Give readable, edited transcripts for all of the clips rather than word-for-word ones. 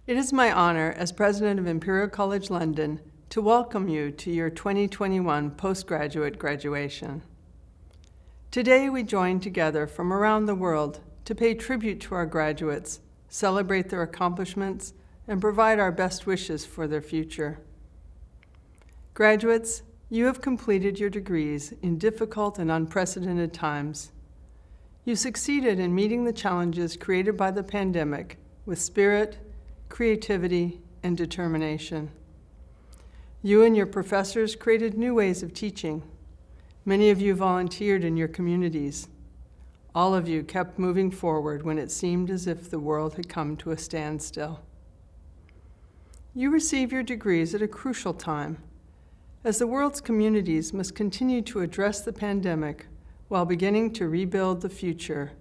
It is my honor as President of Imperial College London to welcome you to your 2021 postgraduate graduation. Today we join together from around the world to pay tribute to our graduates, celebrate their accomplishments, and provide our best wishes for their future. Graduates, you have completed your degrees in difficult and unprecedented times. You succeeded in meeting the challenges created by the pandemic with spirit, creativity, and determination. You and your professors created new ways of teaching. Many of you volunteered in your communities. All of you kept moving forward when it seemed as if the world had come to a standstill. You receive your degrees at a crucial time, as the world's communities must continue to address the pandemic while beginning to rebuild the future.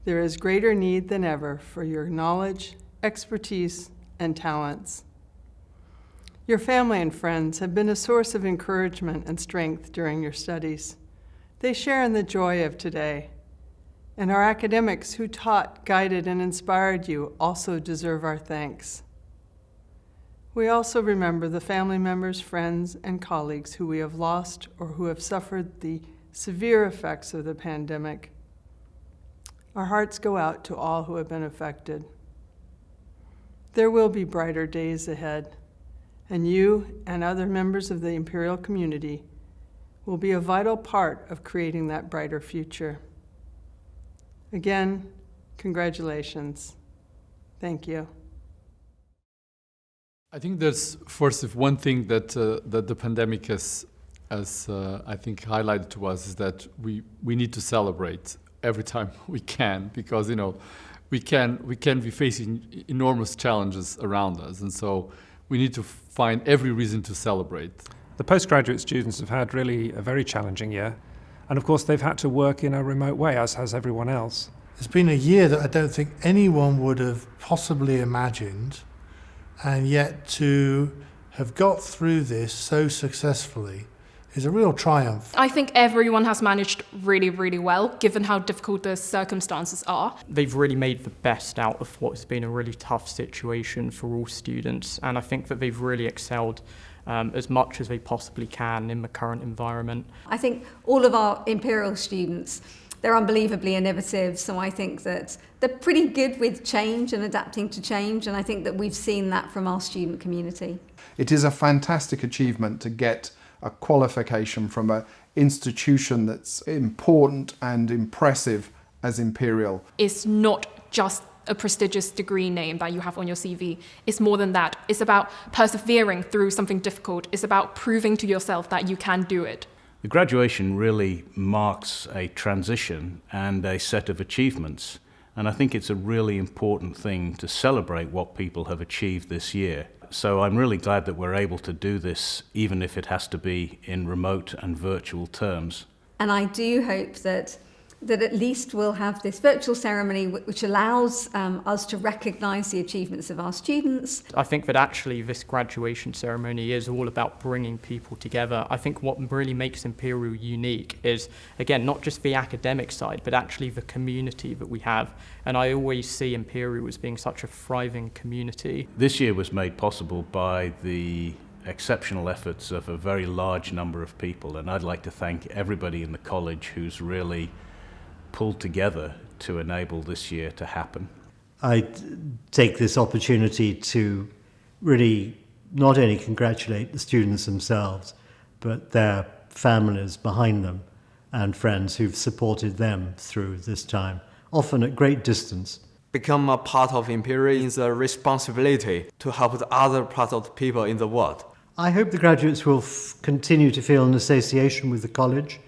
There is greater need than ever for your knowledge, expertise, and talents. Your family and friends have been a source of encouragement and strength during your studies. They share in the joy of today. And our academics who taught, guided, and inspired you also deserve our thanks. We also remember the family members, friends, and colleagues who we have lost or who have suffered the severe effects of the pandemic. Our hearts go out to all who have been affected. There will be brighter days ahead, and you and other members of the Imperial community will be a vital part of creating that brighter future. Again, congratulations. Thank you. I think there's first one thing that the pandemic has I think highlighted to us is that we need to celebrate every time we can, because we can be facing enormous challenges around us, and so we need to find every reason to celebrate. The postgraduate students have had really a very challenging year, and of course they've had to work in a remote way, as has everyone else. It's been a year that I don't think anyone would have possibly imagined, and yet to have got through this so successfully is a real triumph. I think everyone has managed really, really well, given how difficult the circumstances are. They've really made the best out of what's been a really tough situation for all students, and I think that they've really excelled as much as they possibly can in the current environment. I think all of our Imperial students, they're unbelievably innovative, so I think that they're pretty good with change and adapting to change, and I think that we've seen that from our student community. It is a fantastic achievement to get a qualification from an institution that's important and impressive as Imperial. It's not just a prestigious degree name that you have on your CV. It's more than that. It's about persevering through something difficult. It's about proving to yourself that you can do it. The graduation really marks a transition and a set of achievements, and I think it's a really important thing to celebrate what people have achieved this year. So I'm really glad that we're able to do this, even if it has to be in remote and virtual terms. And I do hope that at least we'll have this virtual ceremony which allows us to recognise the achievements of our students. I think that actually this graduation ceremony is all about bringing people together. I think what really makes Imperial unique is, again, not just the academic side, but actually the community that we have. And I always see Imperial as being such a thriving community. This year was made possible by the exceptional efforts of a very large number of people, and I'd like to thank everybody in the college who's really pulled together to enable this year to happen. I take this opportunity to really not only congratulate the students themselves, but their families behind them and friends who've supported them through this time, often at great distance. Become a part of Imperial is a responsibility to help the other parts of the people in the world. I hope the graduates will continue to feel an association with the college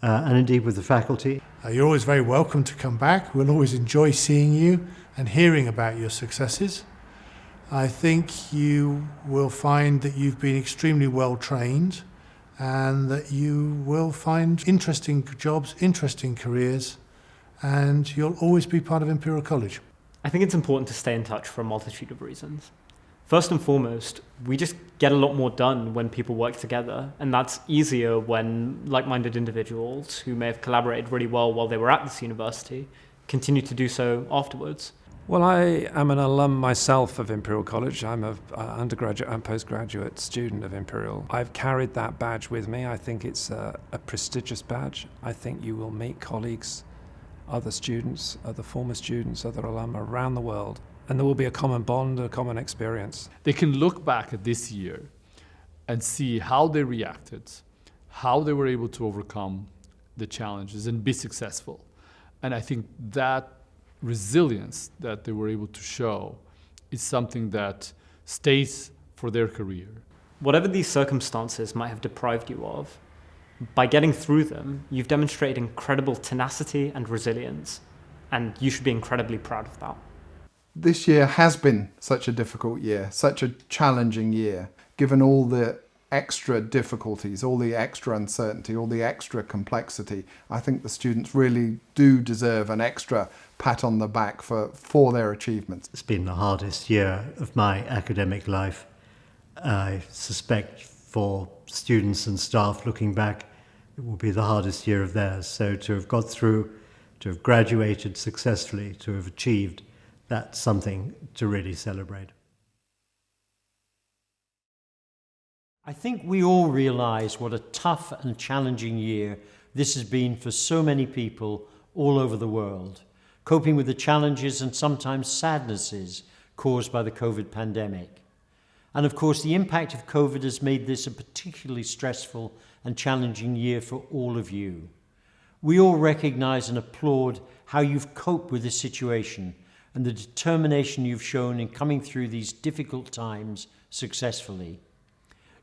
and indeed with the faculty. You're always very welcome to come back. We'll always enjoy seeing you and hearing about your successes. I think you will find that you've been extremely well trained and that you will find interesting jobs, interesting careers, and you'll always be part of Imperial College. I think it's important to stay in touch for a multitude of reasons. First and foremost, we just get a lot more done when people work together, and that's easier when like-minded individuals who may have collaborated really well while they were at this university continue to do so afterwards. Well, I am an alum myself of Imperial College. I'm an undergraduate and postgraduate student of Imperial. I've carried that badge with me. I think it's a prestigious badge. I think you will meet colleagues, other students, other former students, other alum around the world, and there will be a common bond, a common experience. They can look back at this year and see how they reacted, how they were able to overcome the challenges and be successful. And I think that resilience that they were able to show is something that stays for their career. Whatever these circumstances might have deprived you of, by getting through them, you've demonstrated incredible tenacity and resilience, and you should be incredibly proud of that. This year has been such a difficult year, such a challenging year, given all the extra difficulties, all the extra uncertainty, all the extra complexity. I think the students really do deserve an extra pat on the back for their achievements. It's been the hardest year of my academic life. I suspect for students and staff looking back, it will be the hardest year of theirs. So to have got through, to have graduated successfully, to have achieved, that's something to really celebrate. I think we all realise what a tough and challenging year this has been for so many people all over the world, coping with the challenges and sometimes sadnesses caused by the COVID pandemic. And of course, the impact of COVID has made this a particularly stressful and challenging year for all of you. We all recognise and applaud how you've coped with this situation and the determination you've shown in coming through these difficult times successfully.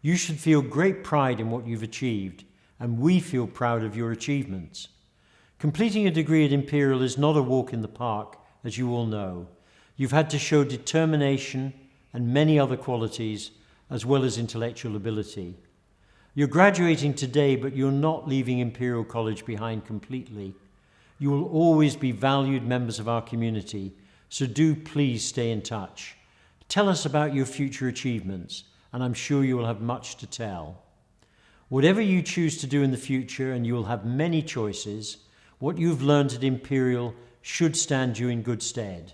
You should feel great pride in what you've achieved, and we feel proud of your achievements. Completing a degree at Imperial is not a walk in the park, as you all know. You've had to show determination and many other qualities, as well as intellectual ability. You're graduating today, but you're not leaving Imperial College behind completely. You will always be valued members of our community, so do please stay in touch. Tell us about your future achievements, and I'm sure you will have much to tell. Whatever you choose to do in the future, and you will have many choices, what you've learned at Imperial should stand you in good stead.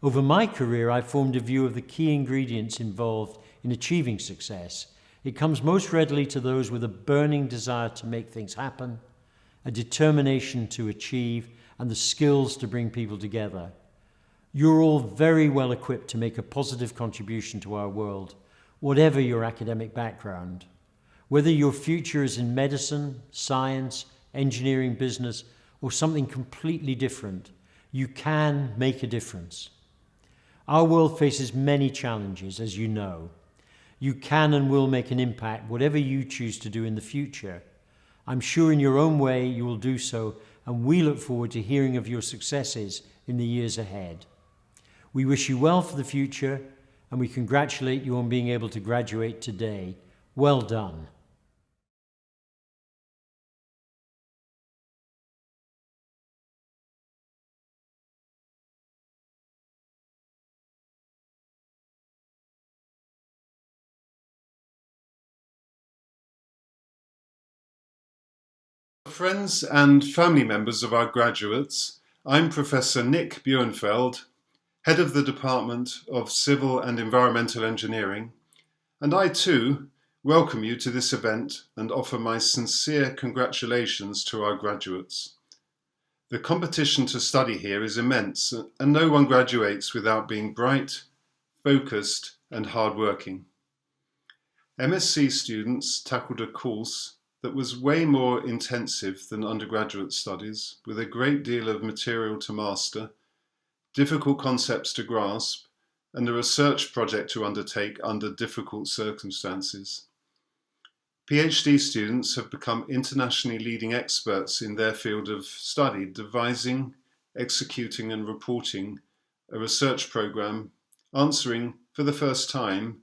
Over my career, I've formed a view of the key ingredients involved in achieving success. It comes most readily to those with a burning desire to make things happen, a determination to achieve, and the skills to bring people together. You're all very well equipped to make a positive contribution to our world, whatever your academic background. Whether your future is in medicine, science, engineering, business, or something completely different, you can make a difference. Our world faces many challenges, as you know. You can and will make an impact, whatever you choose to do in the future. I'm sure in your own way you will do so, and we look forward to hearing of your successes in the years ahead. We wish you well for the future, and we congratulate you on being able to graduate today. Well done. Friends and family members of our graduates, I'm Professor Nick Buenfeld, Head of the Department of Civil and Environmental Engineering, and I too welcome you to this event and offer my sincere congratulations to our graduates. The competition to study here is immense, and no one graduates without being bright, focused, and hardworking. MSc students tackled a course that was way more intensive than undergraduate studies, with a great deal of material to master, difficult concepts to grasp, and a research project to undertake under difficult circumstances. PhD students have become internationally leading experts in their field of study, devising, executing, and reporting a research program answering, for the first time,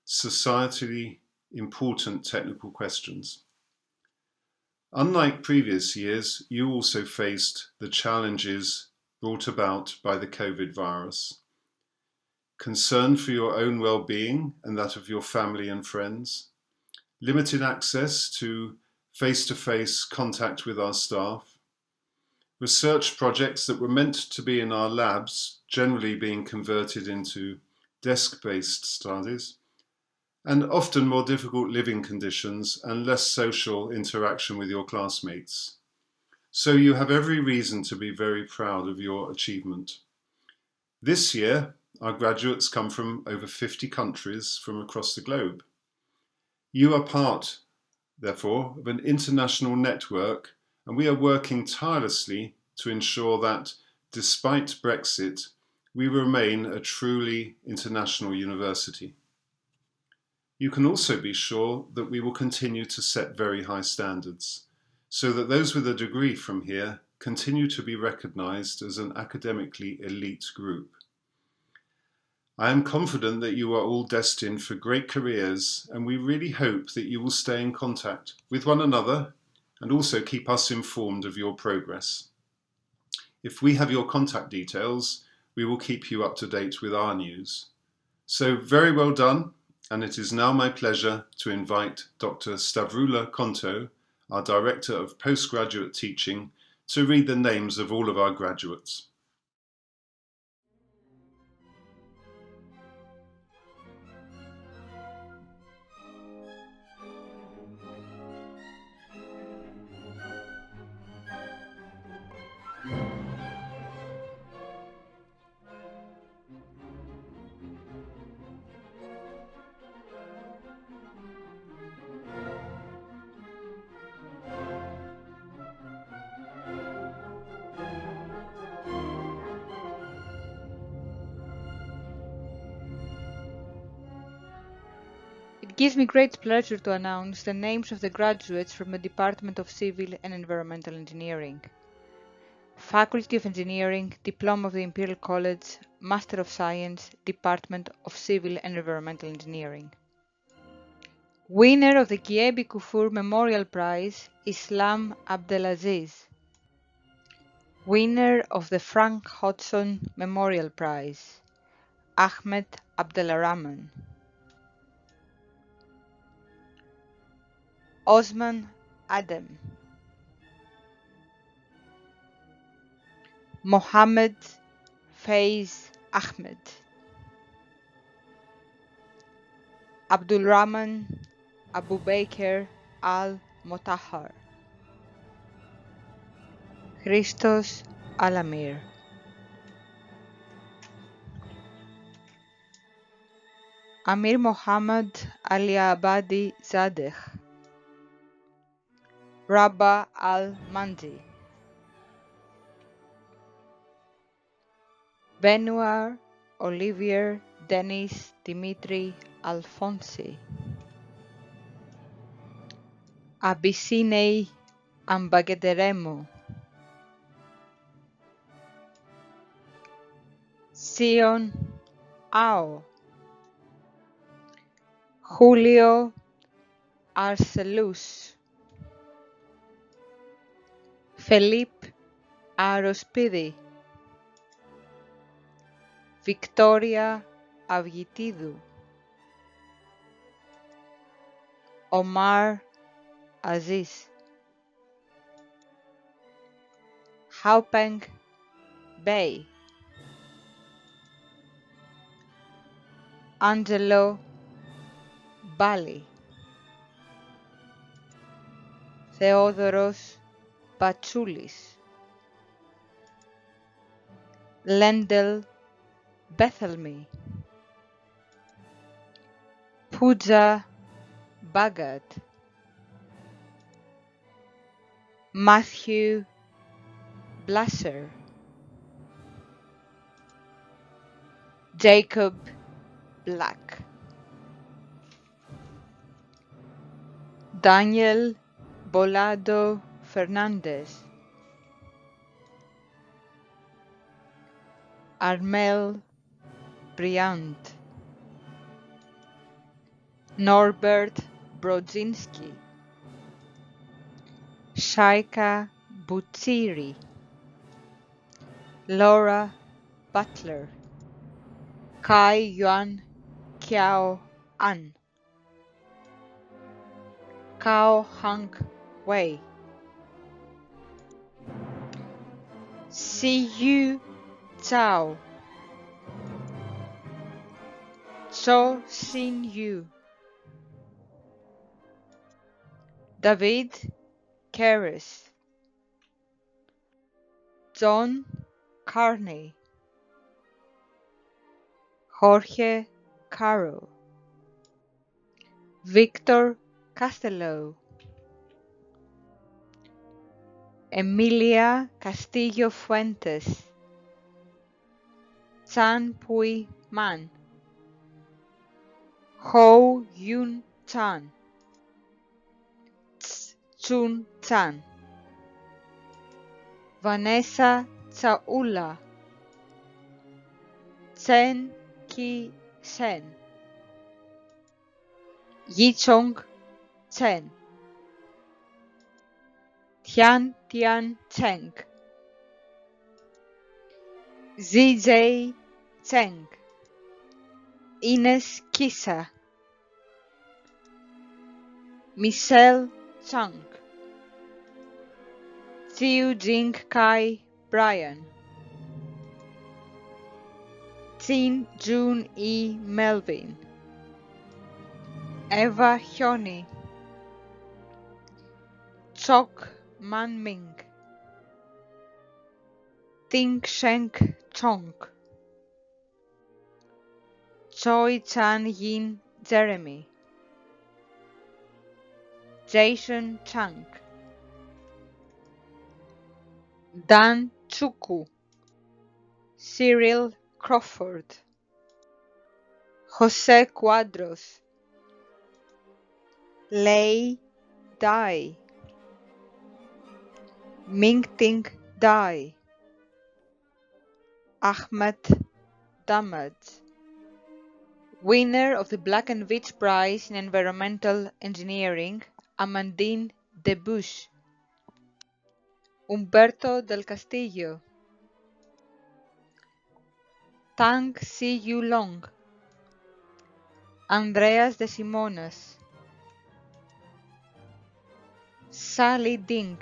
societally important technical questions. Unlike previous years, you also faced the challenges brought about by the COVID virus. Concern for your own well-being and that of your family and friends, limited access to face-to-face contact with our staff, research projects that were meant to be in our labs generally being converted into desk-based studies, and often more difficult living conditions and less social interaction with your classmates. So you have every reason to be very proud of your achievement. This year, our graduates come from over 50 countries from across the globe. You are part, therefore, of an international network, and we are working tirelessly to ensure that, despite Brexit, we remain a truly international university. You can also be sure that we will continue to set very high standards, so that those with a degree from here continue to be recognised as an academically elite group. I am confident that you are all destined for great careers, and we really hope that you will stay in contact with one another and also keep us informed of your progress. If we have your contact details, we will keep you up to date with our news. So very well done, and it is now my pleasure to invite Dr. Stavroula Konto, our Director of Postgraduate Teaching, to read the names of all of our graduates. It gives me great pleasure to announce the names of the graduates from the Department of Civil and Environmental Engineering. Faculty of Engineering, Diploma of the Imperial College, Master of Science, Department of Civil and Environmental Engineering. Winner of the Kiebi Kufur Memorial Prize, Islam Abdelaziz. Winner of the Frank Hodgson Memorial Prize, Ahmed Abdelrahman. Osman Adam, Mohammed Faiz Ahmed, Abdulrahman Abu Bakr Al-Motahar, Christos Alamir. Amir Mohammad Ali Abadi Zadeh, Rabah Al-Mandi, Benoir Olivier Denis Dimitri Alfonsi, Abysinei Ambagederemo, Sion Ao, Julio Arcelus, Felipe Arospidi, Victoria Avgitidu, Omar Aziz, Haupeng Bey, Angelo Bali, Theodoros Batsoulis, Lendel Bethelmy, Pooja Bhagat, Matthew Blasser, Jacob Black, Daniel Bolado Fernandez, Armel Briand, Norbert Brodzinski, Shaika Butsiri, Laura Butler, Kai Yuan Kiao An, Kao Hang Wei, Siyu Zhao, Cho Xin Yu, David Keres, John Carney, Jorge Caro, Victor Castello, Emilia Castillo Fuentes, Chan Pui Man, Ho Yun Chan, Chun Chan, Vanessa Chaula, Chen Ki Sen, Yichong Chen, Tian Tian Cheng, ZJ Cheng, Ines Kisa, Michelle Chang, Xiu Jing Kai Brian, Tin Jun E Melvin, Eva Hyoni, Chok Man Ming, Ting Sheng Chong, Choi Chan Yin Jeremy, Jason Chang, Dan Chuku, Cyril Crawford, Jose Cuadros, Lei Dai, Mingting Dai, Ahmed Damad, winner of the Black and Veatch Prize in Environmental Engineering, Amandine Debush, Humberto del Castillo, Tang Si Yu Long, Andreas de Simonas, Sally Ding,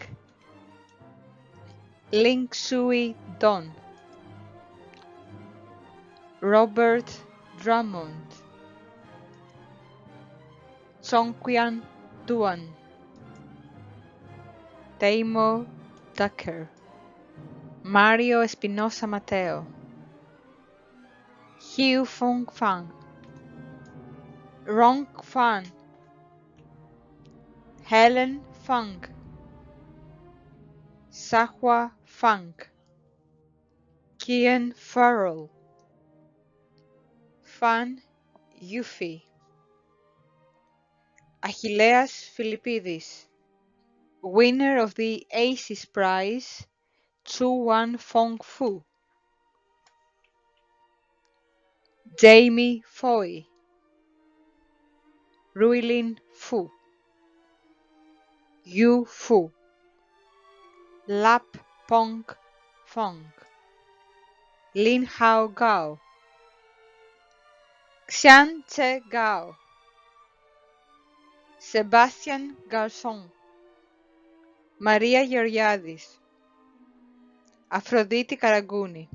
Ling Sui Don, Robert Drummond, Songkwian Duan, Teimo Tucker, Mario Espinosa Mateo, Hiu Fung Fan, Rong Fan, Helen Fang, Sahua Fang, Kian Farrell, Fan Yufi, Achilleas Philippidis, winner of the ACES Prize, Chu Wan Fong Fu, Jamie Foy, Ruilin Fu, Yu Fu, Lap Pong Fong, Lin Hao Gao, Xian Che Gao, Sebastian Garçon, Maria Georgiadis, Aphrodite Karagouni,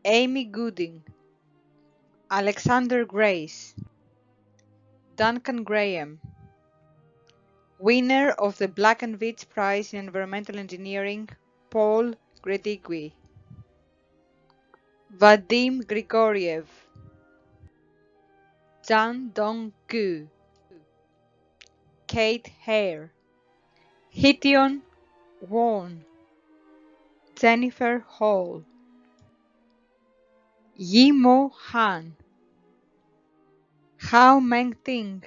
Amy Gooding, Alexander Grace, Duncan Graham, winner of the Black and Veatch Prize in Environmental Engineering, Paul Gredigui, Vadim Grigoriev, Jan Dong-gu, Kate Hare, Hition Won, Jennifer Hall, Yimo Han, Hao Meng-ting,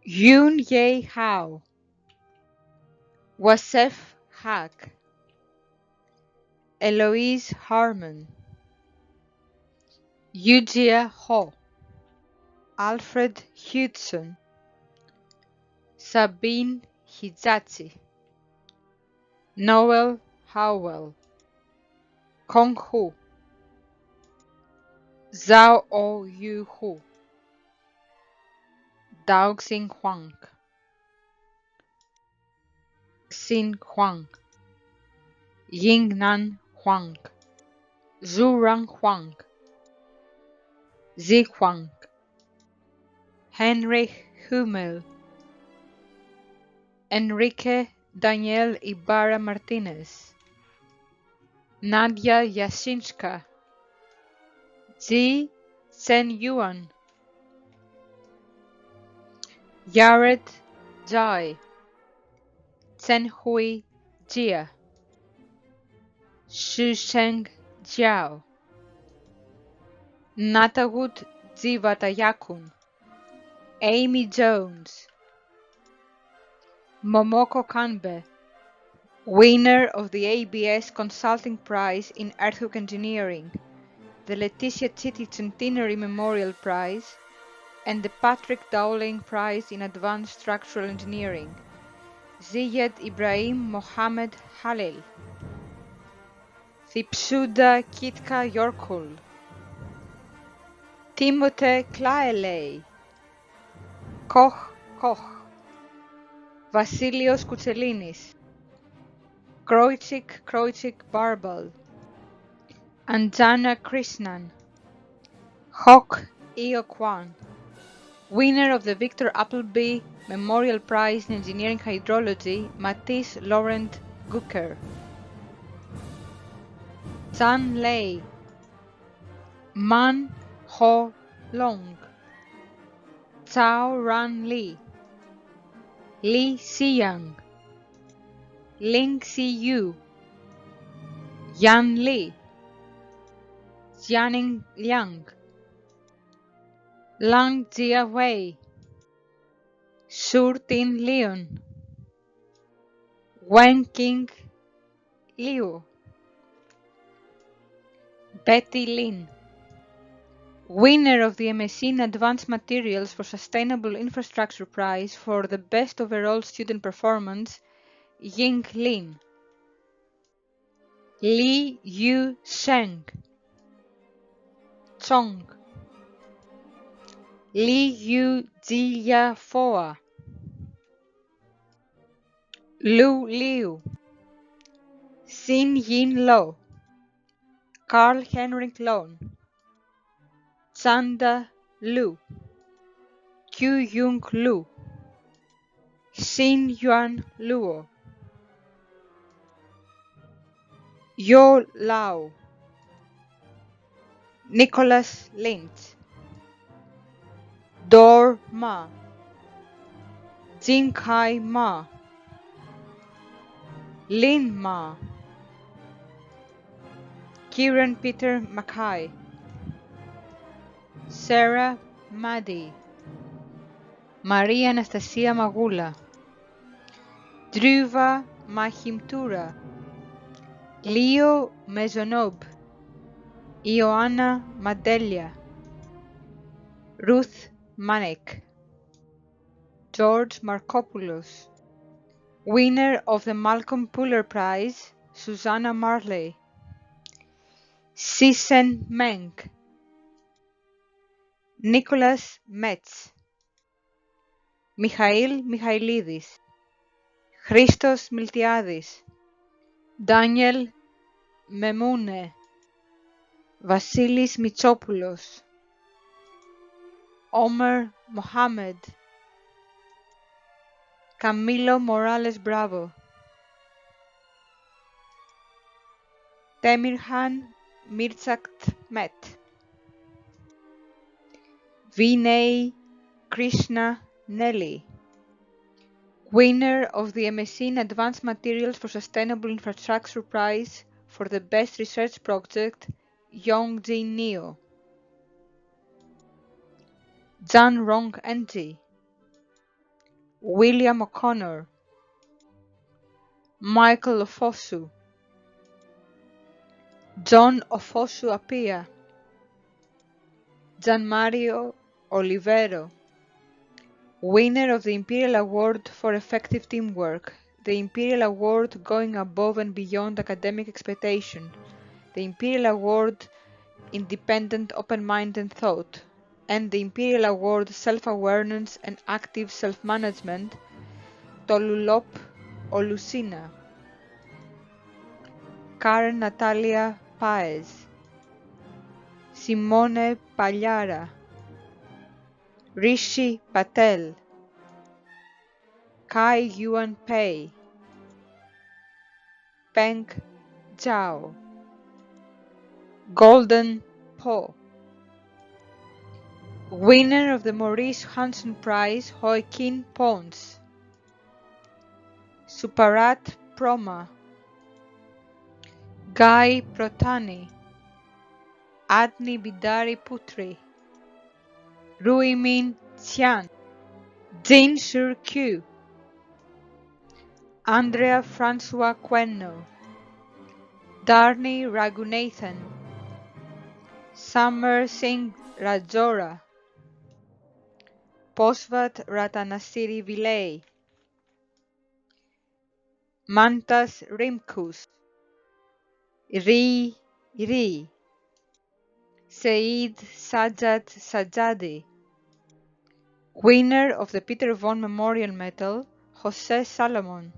Yoon Ye Hao, Wasef Haq, Eloise Harmon, Yujia Ho, Alfred Hudson, Sabine Hizachi, Noel Howell, Kong Hu, Zhao O Yu Hu, Daoxing Huang, Xin Huang, Yingnan Huang, Zhurang Huang, Zi Huang, Heinrich Hummel, Enrique Daniel Ibarra Martinez, Nadia Yashinska, Ji Sen Yuan, Jared Jai, Chen Hui Jia, Shusheng Jiao, Natawood Jivatayakun, Amy Jones, Momoko Kanbe, winner of the ABS Consulting Prize in Earthwork Engineering, the Leticia Chitty Centenary Memorial Prize, and the Patrick Dowling Prize in Advanced Structural Engineering, Ziyad Ibrahim Mohammed Halil, Thipsuda Kitka Yorkul, Timothée Klaeley, Koch Koch, Vasilios Koutselinis, Kroichik Barbal, Anjana Krishnan, Hok Eo-kwan, winner of the Victor Appleby Memorial Prize in Engineering Hydrology, Matisse Laurent Gucker, Zhan Lei, Man Ho Long, Zhao Ran Li, Li Xiyang, Ling Xiyu, Yan Li, Jianing Liang, Lang Jiawei, Sur Tin Leon, Wen King Liu, Betty Lin, winner of the MSc in Advanced Materials for Sustainable Infrastructure Prize for the Best Overall Student Performance, Ying Lin, Li Yu Sheng, Chong, Li Yu Jia Foa, Lu Liu, Xin Yin Lo, Carl Henrik Lon, Chanda Lu, Q Yung Lu, Xin Yuan Luo, Yo Lao, Nicholas Lynch, Dor Ma, Jin Kai Ma, Lin Ma, Kieran Peter Mackay, Sarah Maddy, Maria Anastasia Magula, Dhruva Mahimtura, Leo Mezonob, Ioanna Madelia, Ruth Manek, George Markopoulos, winner of the Malcolm Puller Prize, Susanna Marley, Sisen Meng, Nicholas Metz, Michail Michailidis, Christos Miltiadis, Daniel Memoune, Vasilis Mitsopoulos, Omer Mohamed, Camilo Morales Bravo, Temirhan Mirchakt Met, Vinay Krishna Nelly, winner of the MSc in Advanced Materials for Sustainable Infrastructure Prize for the Best Research Project, Yongjin Neo, Jan Rong Ng, William O'Connor, Michael Ofosu, John Ofosu Apia, Gian Mario Olivero, winner of the Imperial Award for Effective Teamwork, the Imperial Award Going Above and Beyond Academic Expectation, the Imperial Award Independent Open-Minded Thought, and the Imperial Award Self-Awareness and Active Self-Management, Tolulop Olusina, Karen Natalia Paez, Simone Pagliara, Rishi Patel, Kai Yuan Pei, Peng Zhao, Golden Po, winner of the Maurice Hansen Prize, Joaquin Pons, Suparat Proma, Guy Protani, Adni Bidari Putri, Ruimin Qian, Jin Shur Q, Andrea Francois Quenno, Dharni Raghunathan, Samar Singh Rajora, Posvat Ratanasiri Vilay, Mantas Rimkus, Ri, Saeed Sajjad Sajjadi, winner of the Peter Vaughan Memorial Medal, Jose Salomon,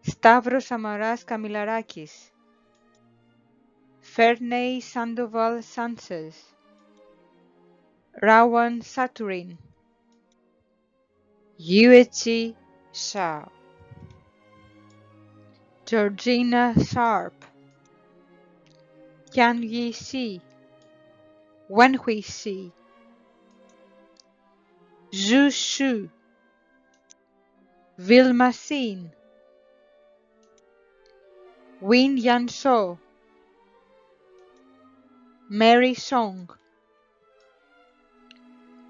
Stavros Samaras Kamilarakis, Ferney Sandoval Sanchez, Rawan Saturin, Yuichi Shao, Georgina Sharp, Qian Yi Si, Wenhui Si, Zhu Shu, Vilma Sin, Win Yan Shou, Mary Song,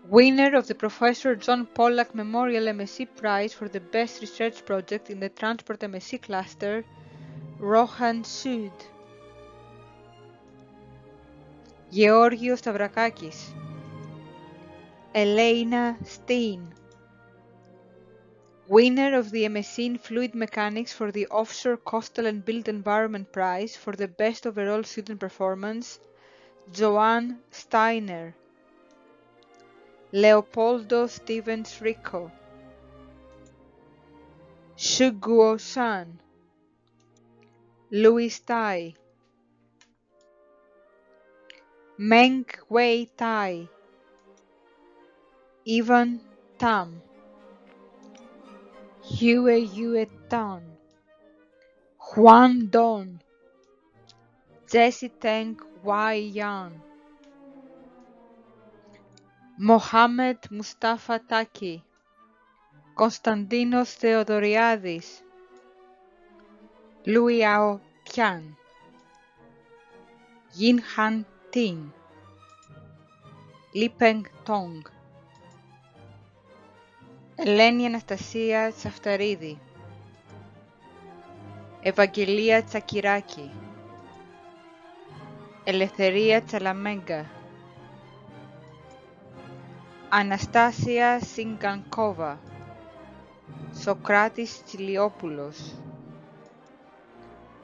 winner of the Professor John Pollack Memorial MSc Prize for the Best Research Project in the Transport MSc Cluster, Rohan Sood, Georgios Stavrakakis, Elena Steen, winner of the MSc in Fluid Mechanics for the Offshore Coastal and Built Environment Prize for the Best Overall Student Performance, Joanne Steiner, Leopoldo Stevens Rico, Shuguo San, Louis Tai, Meng Wei Tai, Ivan Tam, Hue Yue Tan, Juan Don, Jesse Teng Wai Yan, Mohamed Mustafa Taki, Konstantinos Theodoriadis, Luiao Qian, Yin Han Ting, Lipeng Tong, Ελένη Αναστασία Τσαφταρίδη, Ευαγγελία Τσακυράκη, Ελευθερία Τσαλαμέγκα, Αναστάσια Σιγκανκόβα, Σοκράτης Τσιλιόπουλος,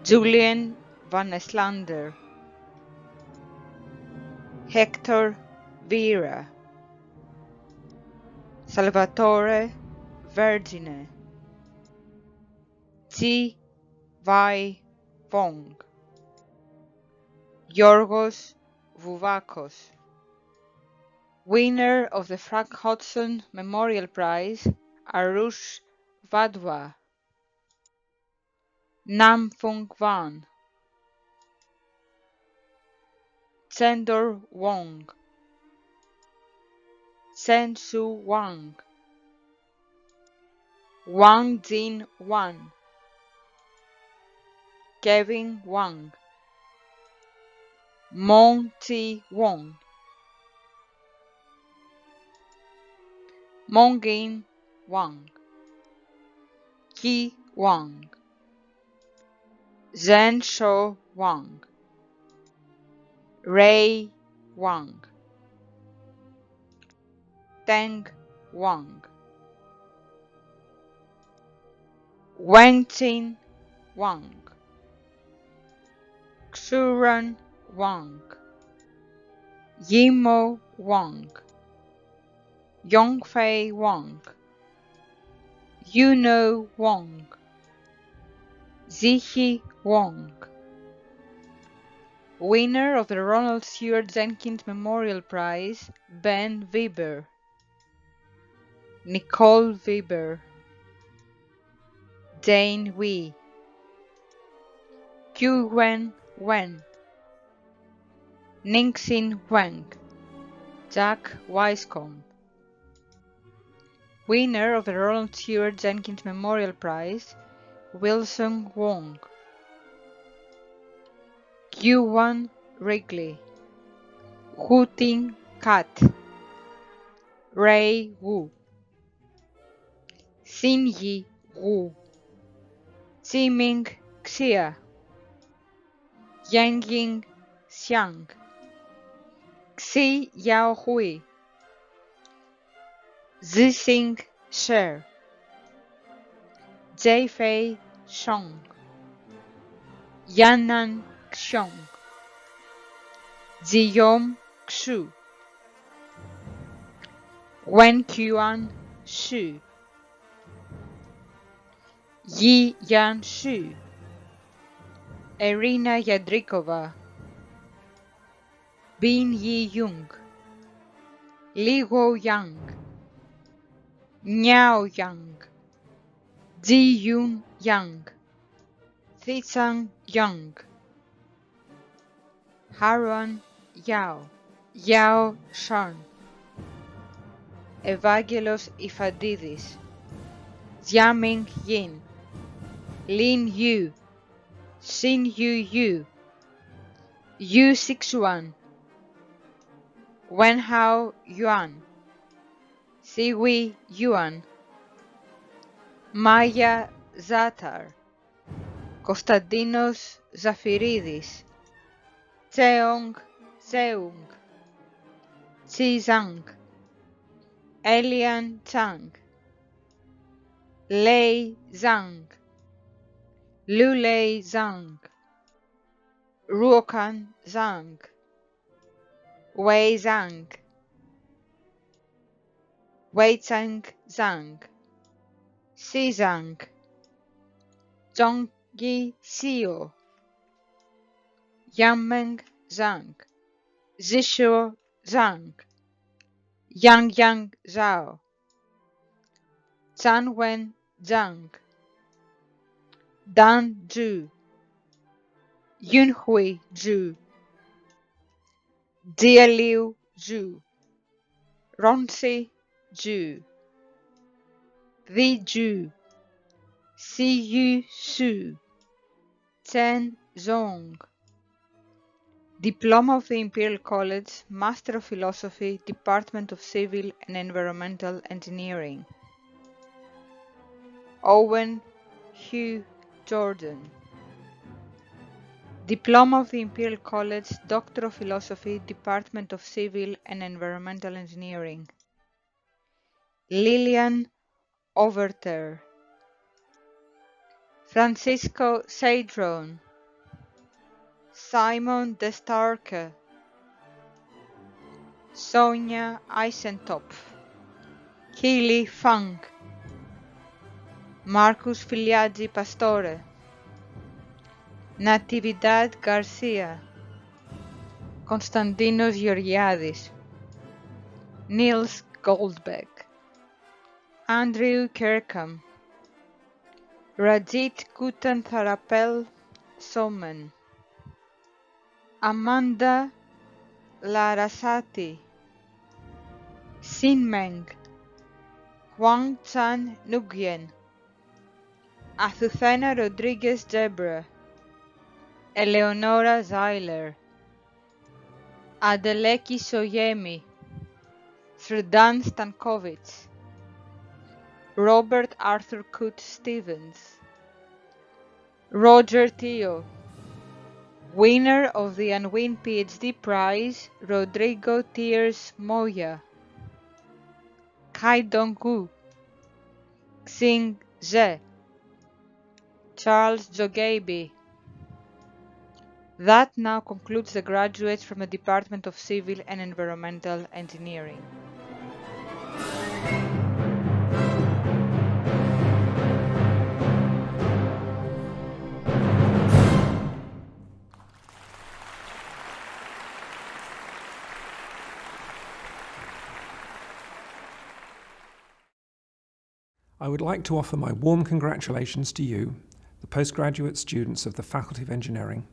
Julian Vanneslander, Hector Vera, Salvatore Vergine, Ji Vai Vong, Yorgos Vouvakos, winner of the Frank Hodgson Memorial Prize, Arush Vadwa, Nam Fung Van, Chendor Wong, Chen Su Wang, Wang Jin Wan, Kevin Wang, Mong Chi Wong, Mongin Wang, Qi Wang, Zhen Shou Wang, Ray Wang, Teng Wang, Wenqin Wang, Xuran Wang, Yimo Wang, Yongfei Wang, Yuno Wang, Zihi Wang, winner of the Ronald Stewart Jenkins Memorial Prize, Ben Weber, Nicole Weber, Jane Wee, Qwen Wen, Ningxin Wang, Jack Weiscombe, winner of the Ronald Stewart Jenkins Memorial Prize, Wilson Wong, Yuan Wrigley, Hu Ting Kat, Ray Wu, Xinyi Wu, Ziming Xia, Yangying Xiang, Xi Yaohui, Zixing Sher, Jiefei Shong, Yannan Xiong, Ziyom Xu, Wenquan Xu, Yi Yan Xu, Irina Yadrikova, Bin Yi Yung, Li Guo Yang, Niao Yang, Ji Yun Yang, Zizang Yang, Haruan Yao, Yao Shan, Evangelos Ifadidis, Jiaming Yin, Lin Yu, Xin Yu Yu, Yu Sixuan, Wenhao Yuan, Siwi Yuan, Maya Zatar, Konstantinos Zafiridis, Cheong Seung, Zhang, Elian Chang, Lei Zhang, Lulei Zhang, Ruokan Zhang, Wei Zhang, Weichang Zhang, Xizang, Zhongyi Xiu, Yangmeng Zhang, Zhishuo Zhang, Yangyang Zhao, Chanwen Zhang, Dan Zhu, Yunhui Zhu, Jialiu Zhu, Ronsi Zhu, Li Zhu, Siyu Su, Chen Zhong. Diploma of the Imperial College, Master of Philosophy, Department of Civil and Environmental Engineering. Owen Hugh Jordan. Diploma of the Imperial College, Doctor of Philosophy, Department of Civil and Environmental Engineering. Lillian Overter. Francisco Cedron. Simon De Starke. Sonia Eisentopf. Keely Funk. Marcus Filiaggi Pastore. Natividad Garcia. Konstantinos Georgiadis. Niels Goldbeck. Andrew Kirkham. Rajit Kutantharapel Soman. Amanda Larasati. Sinmeng. Huang Chan Nguyen. Azucena Rodriguez Debra. Eleonora Zeiler. Adeleki Soyemi. Fredan Stankovic. Robert Arthur Coote Stevens. Roger Teo. Winner of the Unwin PhD Prize, Rodrigo Tiers Moya. Kai Dong-gu. Xing Zhe. Charles Jogabi. That now concludes the graduates from the Department of Civil and Environmental Engineering. I would like to offer my warm congratulations to you, the postgraduate students of the Faculty of Engineering,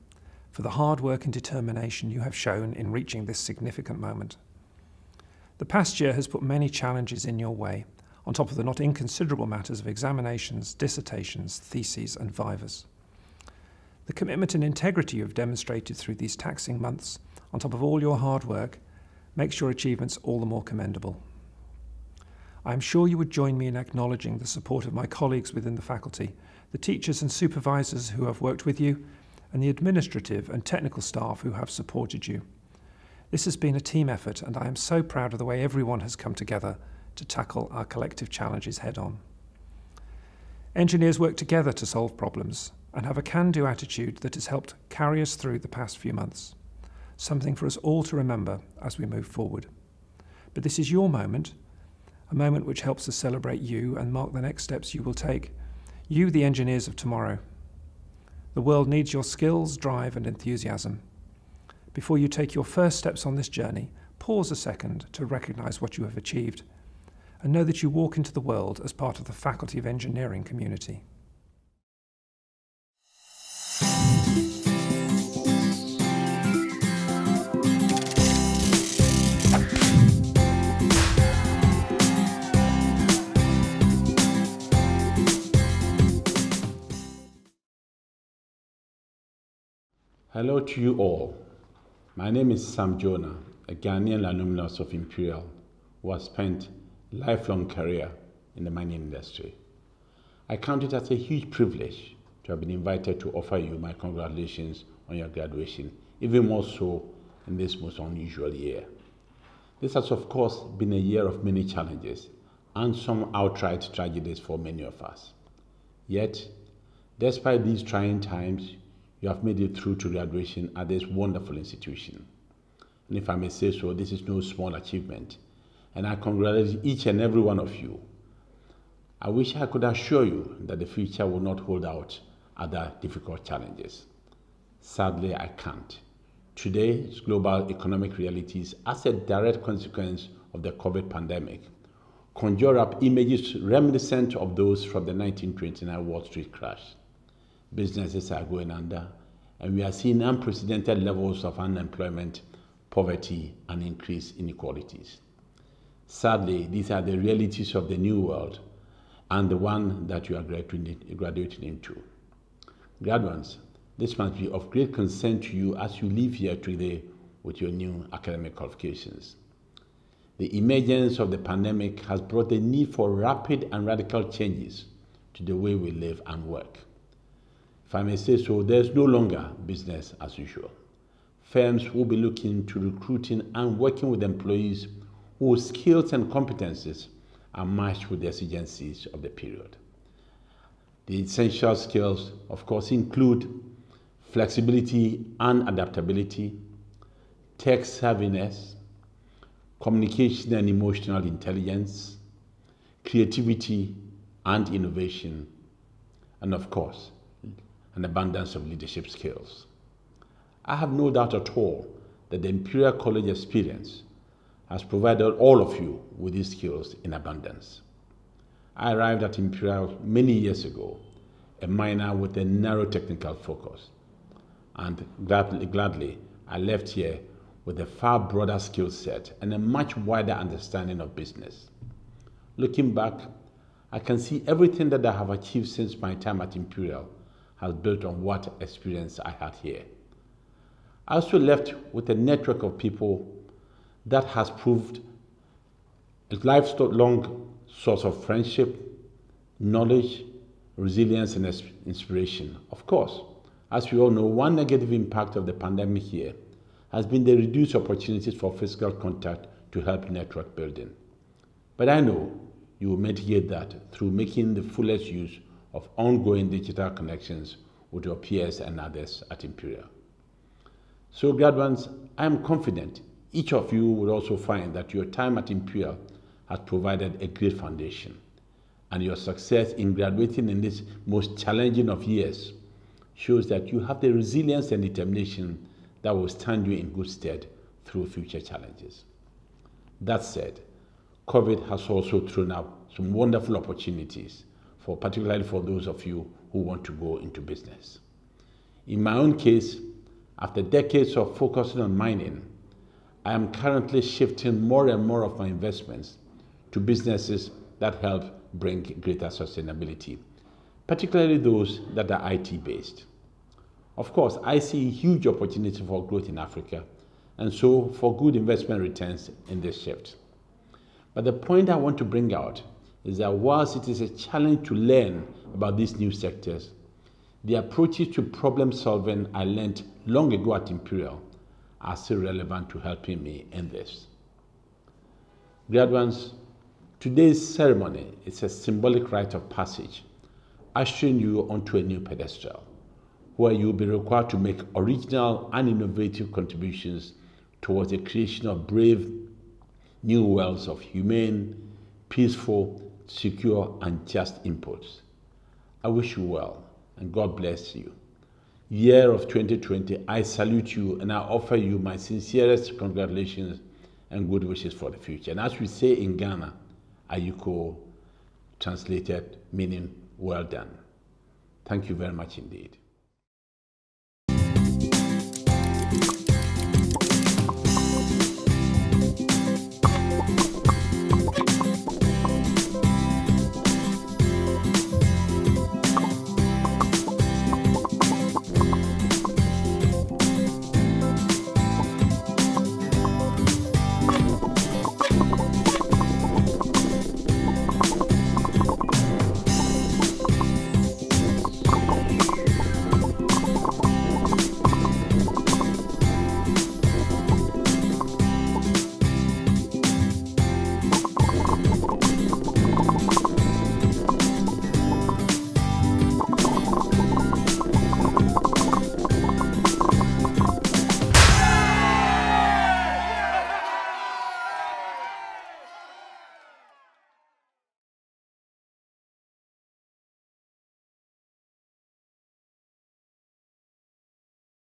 for the hard work and determination you have shown in reaching this significant moment. The past year has put many challenges in your way, on top of the not inconsiderable matters of examinations, dissertations, theses, and vivas. The commitment and integrity you have demonstrated through these taxing months, on top of all your hard work, makes your achievements all the more commendable. I am sure you would join me in acknowledging the support of my colleagues within the faculty, the teachers and supervisors who have worked with you, and the administrative and technical staff who have supported you. This has been a team effort, and I am so proud of the way everyone has come together to tackle our collective challenges head-on. Engineers work together to solve problems and have a can-do attitude that has helped carry us through the past few months, something for us all to remember as we move forward. But this is your moment, a moment which helps us celebrate you and mark the next steps you will take, you, the engineers of tomorrow. The world needs your skills, drive, and enthusiasm. Before you take your first steps on this journey, pause a second to recognize what you have achieved, and know that you walk into the world as part of the Faculty of Engineering community. Hello to you all. My name is Sam Jonah, a Ghanaian alumnus of Imperial who has spent a lifelong career in the mining industry. I count it as a huge privilege to have been invited to offer you my congratulations on your graduation, even more so in this most unusual year. This has of course been a year of many challenges and some outright tragedies for many of us. Yet, despite these trying times, you have made it through to graduation at this wonderful institution. And if I may say so, this is no small achievement, and I congratulate each and every one of you. I wish I could assure you that the future will not hold out other difficult challenges. Sadly, I can't. Today's global economic realities, as a direct consequence of the COVID pandemic, conjure up images reminiscent of those from the 1929 Wall Street crash. Businesses are going under, and we are seeing unprecedented levels of unemployment, poverty, and increased inequalities. Sadly, these are the realities of the new world and the one that you are graduating into. Graduates, this must be of great concern to you as you leave here today with your new academic qualifications. The emergence of the pandemic has brought the need for rapid and radical changes to the way we live and work. If I may say so, there's no longer business as usual. Firms will be looking to recruiting and working with employees whose skills and competencies are matched with the exigencies of the period. The essential skills, of course, include flexibility and adaptability, tech savviness, communication and emotional intelligence, creativity and innovation, and of course, an abundance of leadership skills. I have no doubt at all that the Imperial College experience has provided all of you with these skills in abundance. I arrived at Imperial many years ago, a minor with a narrow technical focus, and gladly I left here with a far broader skill set and a much wider understanding of business. Looking back, I can see everything that I have achieved since my time at Imperial has built on what experience I had here. I also left with a network of people that has proved a lifelong source of friendship, knowledge, resilience, and inspiration. Of course, as we all know, one negative impact of the pandemic here has been the reduced opportunities for physical contact to help network building. But I know you will mitigate that through making the fullest use of ongoing digital connections with your peers and others at Imperial. So graduates, I am confident each of you will also find that your time at Imperial has provided a great foundation, and your success in graduating in this most challenging of years shows that you have the resilience and determination that will stand you in good stead through future challenges. That said, COVID has also thrown up some wonderful opportunities, particularly for those of you who want to go into business. In my own case, after decades of focusing on mining, I am currently shifting more and more of my investments to businesses that help bring greater sustainability, particularly those that are IT-based. Of course, I see huge opportunity for growth in Africa, and so for good investment returns in this shift. But the point I want to bring out is that whilst it is a challenge to learn about these new sectors, the approaches to problem solving I learned long ago at Imperial are still relevant to helping me in this. Graduates, today's ceremony is a symbolic rite of passage, ushering you onto a new pedestal, where you will be required to make original and innovative contributions towards the creation of brave new worlds of humane, peaceful, secure, and just inputs. I wish you well, and God bless you. Year of 2020, I salute you and I offer you my sincerest congratulations and good wishes for the future. And as we say in Ghana, Ayuko, translated meaning well done. Thank you very much indeed.